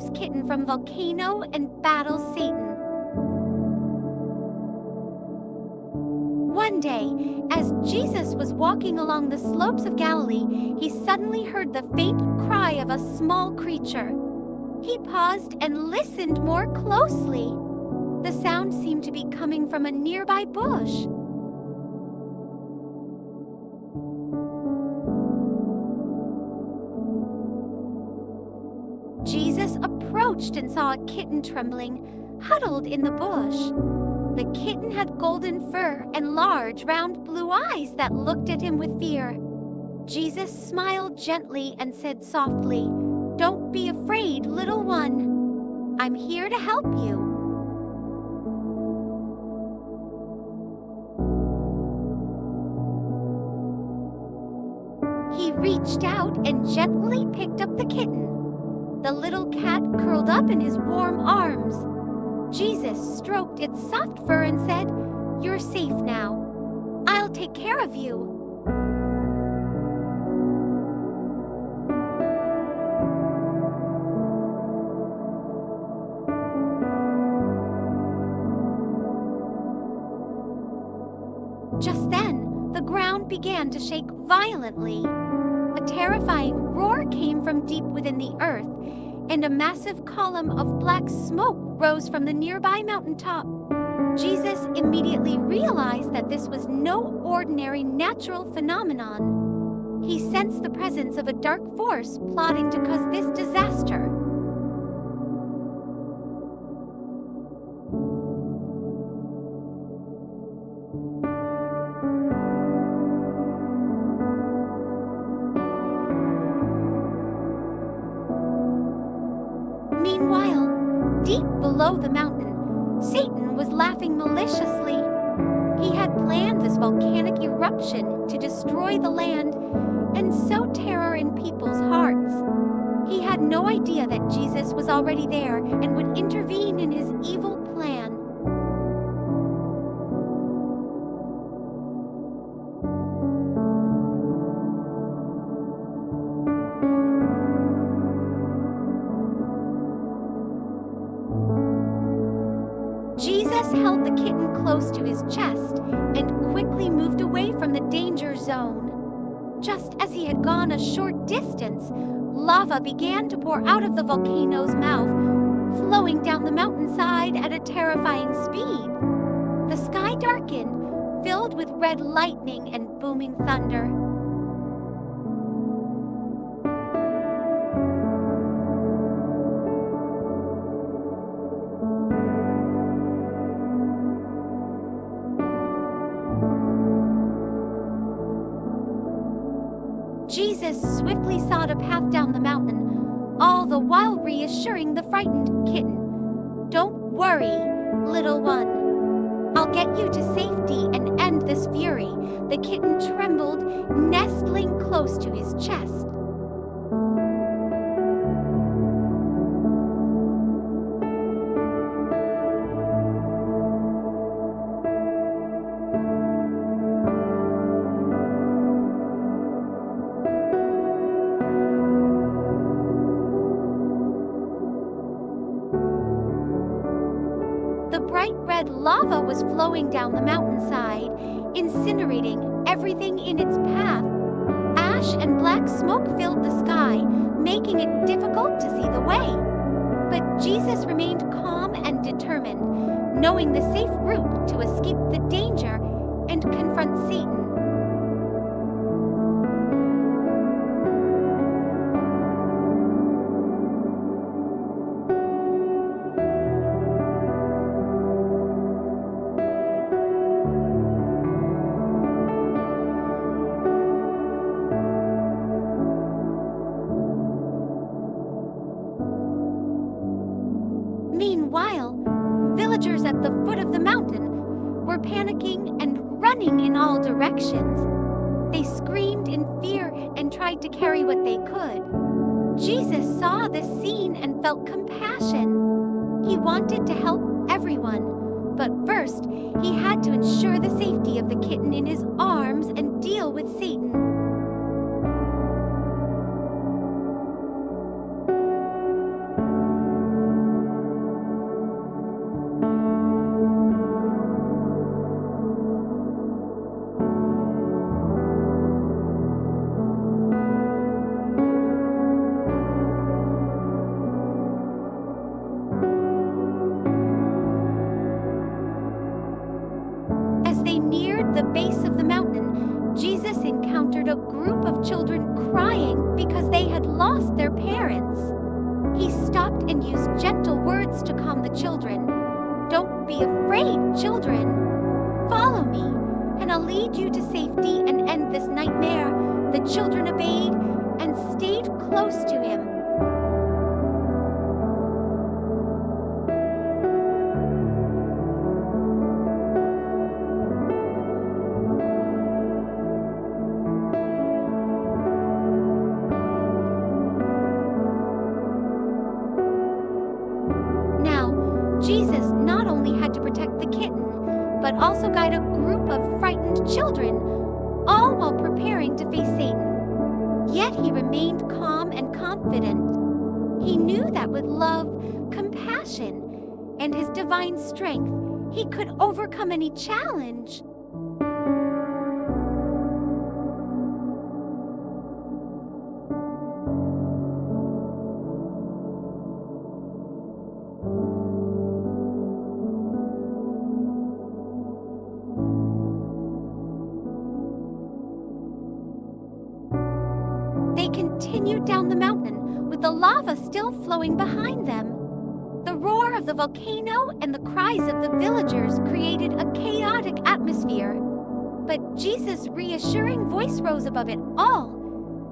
miraculous kitten from Volcano and battles Satan. One day, as Jesus was walking along the slopes of Galilee, he suddenly heard the faint cry of a small creature. He paused and listened more closely. The sound seemed to be coming from a nearby bush. Jesus approached and saw a kitten trembling, huddled in the bush. The kitten had golden fur and large, round blue eyes that looked at him with fear. Jesus smiled gently and said softly, "Don't be afraid, little one. I'm here to help you." He reached out and gently picked up the kitten. The little cat curled up in his warm arms. Jesus stroked its soft fur and said, "You're safe now. I'll take care of you." Just then, the ground began to shake violently. A terrifying roar came from deep within the earth, and a massive column of black smoke rose from the nearby mountaintop. Jesus immediately realized that this was no ordinary natural phenomenon. He sensed the presence of a dark force plotting to cause this disaster. Meanwhile, deep below the mountain, Satan was laughing maliciously. He had planned this volcanic eruption to destroy the land and sow terror in people's hearts. He had no idea that Jesus was already there and would intervene in his evil plan. Jesus held the kitten close to his chest and quickly moved away from the danger zone. Just as he had gone a short distance, lava began to pour out of the volcano's mouth, flowing down the mountainside at a terrifying speed. The sky darkened, filled with red lightning and booming thunder. Jesus swiftly sought a path down the mountain, all the while reassuring the frightened kitten. "Don't worry, little one. I'll get you to safety and end this fury." The kitten trembled, nestling close to his chest. The bright red lava was flowing down the mountainside, incinerating everything in its path. Ash and black smoke filled the sky, making it difficult to see the way. But Jesus remained calm and determined, knowing the safe route to escape the danger and confront Satan. Meanwhile, villagers at the foot of the mountain were panicking and running in all directions. They screamed in fear and tried to carry what they could. Jesus saw this scene and felt compassion. He wanted to help everyone, but first he had to ensure the safety of the kitten in his arms and deal with Satan. neared the base of the mountain, Jesus encountered a group of children crying because they had lost their parents. He stopped and used gentle words to calm the children. "Don't be afraid, children. Follow me, and I'll lead you to safety and end this nightmare." The children obeyed and stayed close to him. Jesus not only had to protect the kitten, but also guide a group of frightened children, all while preparing to face Satan. Yet he remained calm and confident. He knew that with love, compassion, and his divine strength, he could overcome any challenge. They continued down the mountain, with the lava still flowing behind them. The roar of the volcano and the cries of the villagers created a chaotic atmosphere. But Jesus' reassuring voice rose above it all.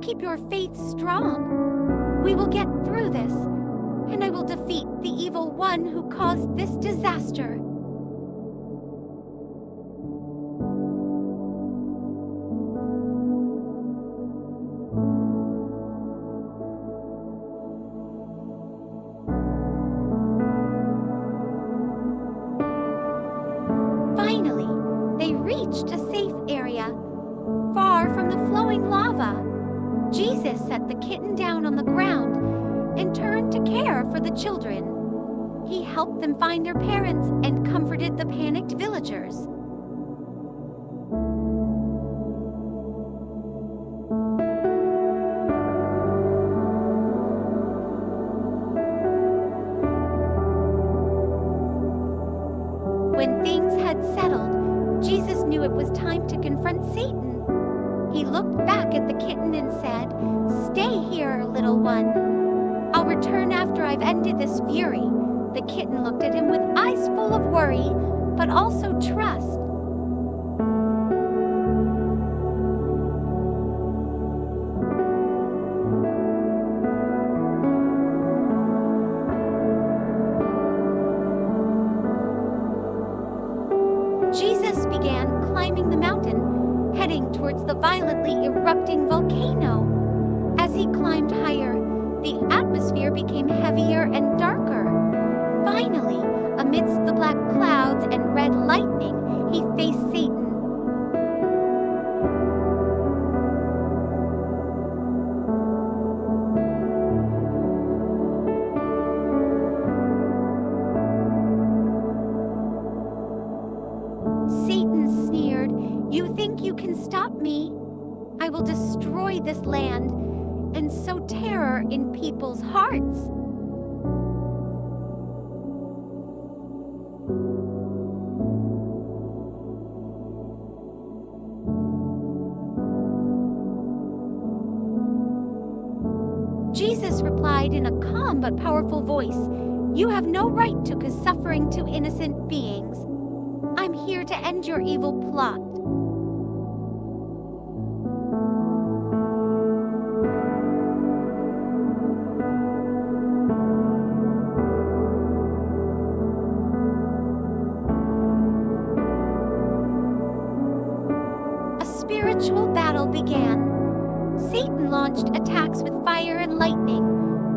"Keep your faith strong. We will get through this, and I will defeat the evil one who caused this disaster." Finally, they reached a safe area, far from the flowing lava. Jesus set the kitten down on the ground and turned to care for the children. He helped them find their parents and comforted the panicked villagers. When things had settled, Jesus knew it was time to confront Satan. He looked back at the kitten and said, "Stay here, little one. I'll return after I've ended this fury." The kitten looked at him with eyes full of worry, but also trust. Jesus began climbing the mountain, heading towards the violently erupting volcano. As he climbed higher, the atmosphere became heavier and darker. Finally, amidst the black clouds and red lightning, he faced Satan. Satan sneered, "You think you can stop me? I will destroy this land and sow terror in people's hearts." Jesus replied in a calm but powerful voice, "You have no right to cause suffering to innocent beings. I'm here to end your evil plot." A spiritual battle began. Satan launched attacks with fire and lightning,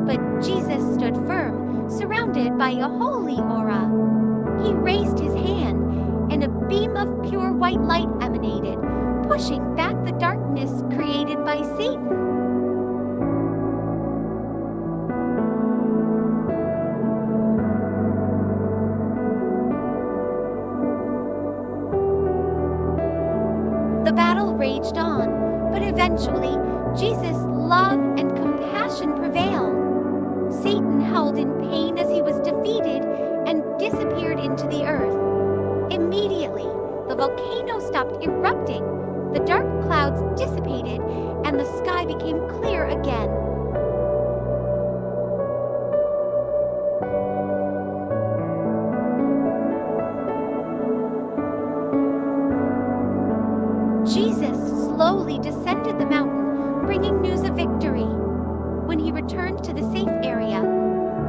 but Jesus stood firm, surrounded by a holy aura. He raised his hand, and a beam of pure white light emanated, pushing back the darkness created by Satan. The battle raged on, but eventually, Jesus' love and compassion prevailed. Satan howled in pain as he was defeated and disappeared into the earth. Immediately, the volcano stopped erupting, the dark clouds dissipated, and the sky became clear again. Jesus slowly descended the mountain, bringing news of victory. When he returned to the safe area,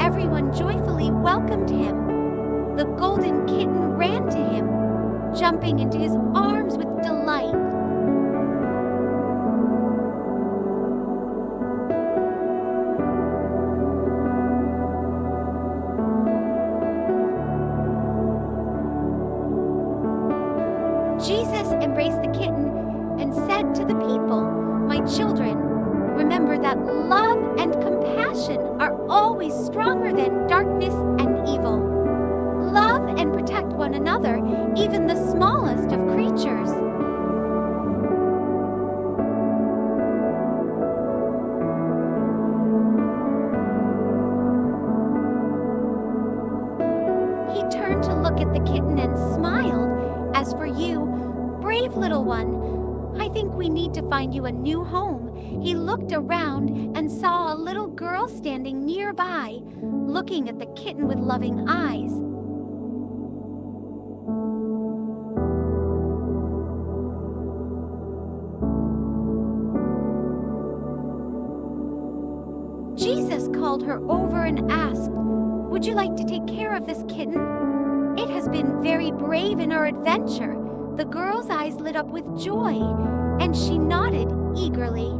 everyone joyfully welcomed him. The golden kitten ran to him, jumping into his arms with delight. Jesus embraced the kitten and said to the people, "My children, remember that love and compassion are always stronger than darkness and evil. Love and protect one another, even the smallest of creatures." He turned to look at the kitten and smiled. "As for you, brave little one, I think we need to find you a new home." He looked around and saw a little girl standing nearby, looking at the kitten with loving eyes. Jesus called her over and asked, "Would you like to take care of this kitten? It has been very brave in our adventure." The girl's eyes lit up with joy, and she nodded eagerly.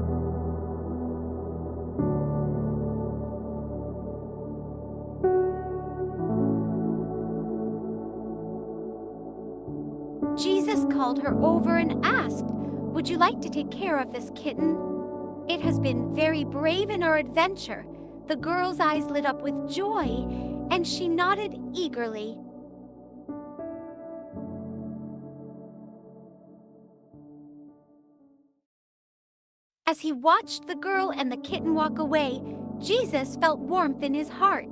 Jesus called her over and asked, "Would you like to take care of this kitten? It has been very brave in our adventure." The girl's eyes lit up with joy, and she nodded eagerly. As he watched the girl and the kitten walk away, Jesus felt warmth in his heart.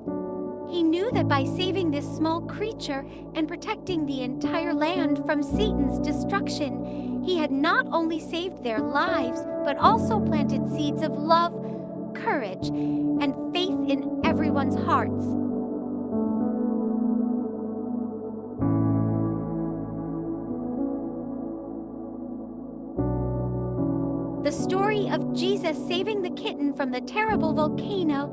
He knew that by saving this small creature and protecting the entire land from Satan's destruction, he had not only saved their lives, but also planted seeds of love, courage, and faith in everyone's hearts. The story of Jesus saving the kitten from the terrible volcano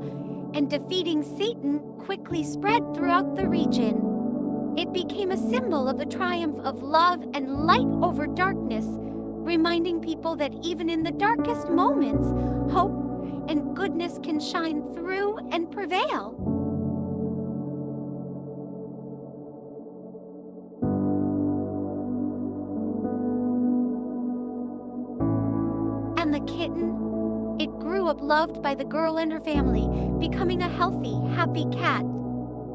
and defeating Satan quickly spread throughout the region. It became a symbol of the triumph of love and light over darkness, reminding people that even in the darkest moments, hope and goodness can shine through and prevail. And the kitten? It grew up loved by the girl and her family, becoming a healthy, happy cat.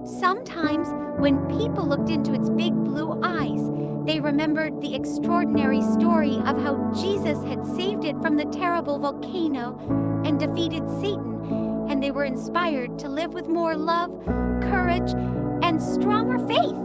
Sometimes, when people looked into its big blue eyes, they remembered the extraordinary story of how Jesus had saved it from the terrible volcano and defeated Satan, and they were inspired to live with more love, courage, and stronger faith.